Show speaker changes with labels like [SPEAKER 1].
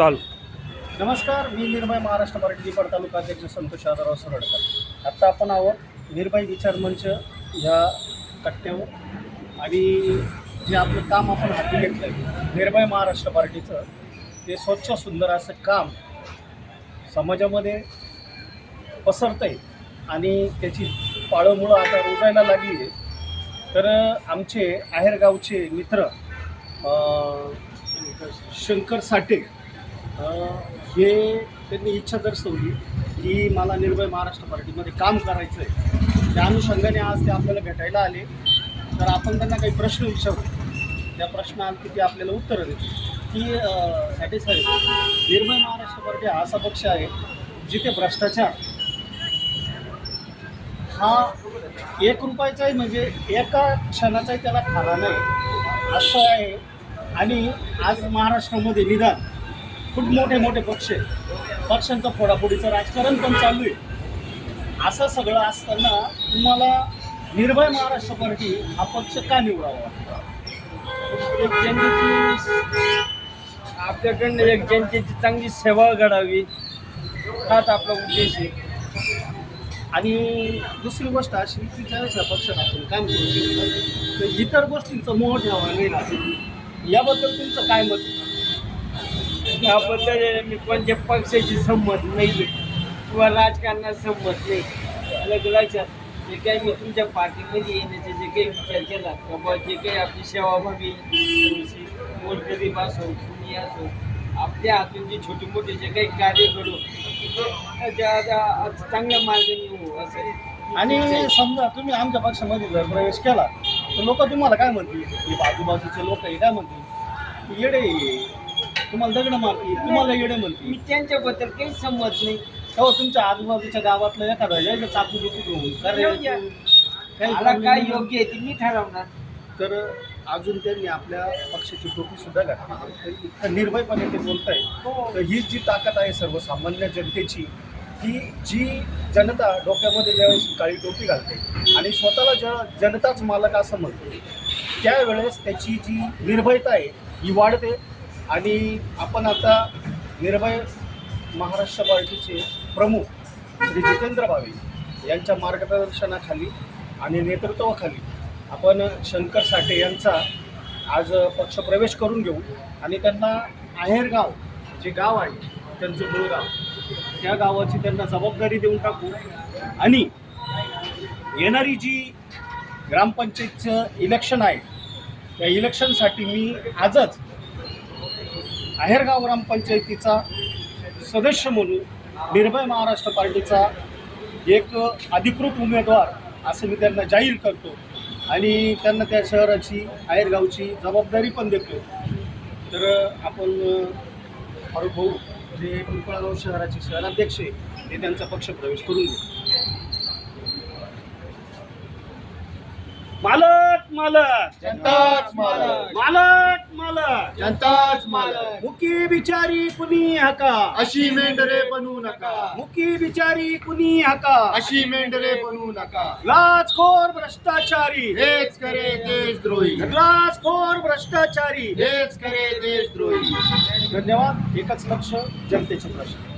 [SPEAKER 1] चालू.
[SPEAKER 2] नमस्कार, मी निर्भय महाराष्ट्र पार्टी निफाड तालुका अध्यक्ष संतोष यादवराव सरडकर. आत्ता आपण आहोत निर्भय विचार मंच ह्या कट्ट्यावर आणि जे आपलं काम आपण हाती घेतलं आहे निर्भय महाराष्ट्र पार्टीचं, ते स्वच्छ सुंदर असं काम समाजामध्ये पसरतं आहे आणि त्याची पाळंमुळं आता रुजायला लागली आहे. तर आमचे आहेरगावचे मित्र शंकर साठे हे त्यांनी इच्छा दर्शवली की मला निर्भय महाराष्ट्र पार्टीमध्ये काम करायचं आहे. त्या अनुषंगाने आज ते आपल्याला भेटायला आले. तर आपण त्यांना काही प्रश्न विचारू, त्या प्रश्नांची ते आपल्याला उत्तरं देतील की साठे साहेब, निर्भय महाराष्ट्र पार्टी हा असा पक्ष आहे जिथे भ्रष्टाचार हा 1 रुपयाचाही म्हणजे एका क्षणाचाही त्याला खाला नाही असं आहे. आणि आज महाराष्ट्रामध्ये निदान खूप मोठे मोठे पक्ष आहेत, पक्षांचं फोडाफोडीचं राजकारण पण चालू आहे. असं सगळं असताना तुम्हाला निर्भय महाराष्ट्र पार्टी हा पक्ष का निवडावा?
[SPEAKER 3] एक जनतेची आपल्याकडनं एक जनतेची चांगली सेवा घडावी हाच आपला उद्देश आहे.
[SPEAKER 2] आणि दुसरी गोष्ट अशी की ज्यावेळेस या पक्षात आपण काम करू तर इतर गोष्टींचा मोह ठेवा नाही लागेल. याबद्दल तुमचं काय मत आहे?
[SPEAKER 3] याबद्दल मी कोणत्या पक्षाची संमत नाही किंवा राजकारणात संमत नाही. अलग लक्षात जे काही मी तुमच्या पार्टीमध्ये येण्याचे जे काही विचार केला किंवा जे काही आपली सेवाभावी गोरगरीब असो कुणी असो आपल्या हातून जे छोटे मोठे जे काही कार्य करू चांगल्या मार्गाने येऊ असं.
[SPEAKER 2] आणि समजा तुम्ही आमच्या पक्षामध्ये जर प्रवेश केला तर लोक तुम्हाला काय म्हणतील? की आजूबाजूचे लोक हे काय म्हणतील? येडे तुम्हाला दगड मारतील, तुम्हाला येडे म्हणतील.
[SPEAKER 3] मी त्यांच्याबद्दल काही संमत नाही.
[SPEAKER 2] हो, तुमच्या आजूबाजूच्या गावातलं एखादा यायचं चाकू बिकू घेऊन
[SPEAKER 3] मला काय योग्य आहे ते मी ठरवणार.
[SPEAKER 2] तर अजून त्यांनी आपल्या पक्षाची टोपी सुद्धा घातली, तर इतकं निर्भयपणे ते बोलत आहे. तर ही जी ताकद आहे सर्वसामान्य जनतेची, की जी जनता डोक्यामध्ये ज्यावेळेस काळी टोपी घालते आणि स्वतःला जनताच मालक असं म्हणते, त्यावेळेस त्याची जी निर्भयता आहे ही वाढते. आणि आपण आता निर्भय महाराष्ट्र पार्टीचे प्रमुख श्री जितेंद्र भावे यांच्या मार्गदर्शनाखाली आणि नेतृत्वाखाली आपण शंकर साठे यांचा आज पक्षप्रवेश करून घेऊ आणि त्यांना आहेरगाव जे गाव आहे त्यांचं मूळ गाव, त्या गावाची त्यांना जबाबदारी देऊन टाकू. आणि येणारी जी ग्रामपंचायतचं इलेक्शन आहे त्या इलेक्शनसाठी मी आजच आहेरगाव ग्रामपंचायतीचा सदस्य म्हणून निर्भय महाराष्ट्र पार्टीचा एक अधिकृत उमेदवार असं मी त्यांना जाहीर करतो आणि त्यांना त्या शहराची आहेरगावची जबाबदारी पण देतो. तर आपण फारुख भाऊ जे पिंपळगाव शहराचे शहराध्यक्ष आहे ते त्यांचा पक्षप्रवेश करून घेऊ. मालक मालक
[SPEAKER 4] जनताच मालक,
[SPEAKER 2] मालक मालक
[SPEAKER 4] जनताच मालक.
[SPEAKER 2] मुकी बिचारी कुणी हका,
[SPEAKER 4] अशी मेंढरे बनू नका,
[SPEAKER 2] मुकी बिचारी कुणी हका,
[SPEAKER 4] अशी मेंढरे बनू नका.
[SPEAKER 2] लाचखोर भ्रष्टाचारी,
[SPEAKER 4] हेच करे देशद्रोही,
[SPEAKER 2] लाचखोर भ्रष्टाचारी.
[SPEAKER 4] हेच करे देशद्रोही.
[SPEAKER 2] धन्यवाद. एकच लक्ष, जनतेचे प्रश्न.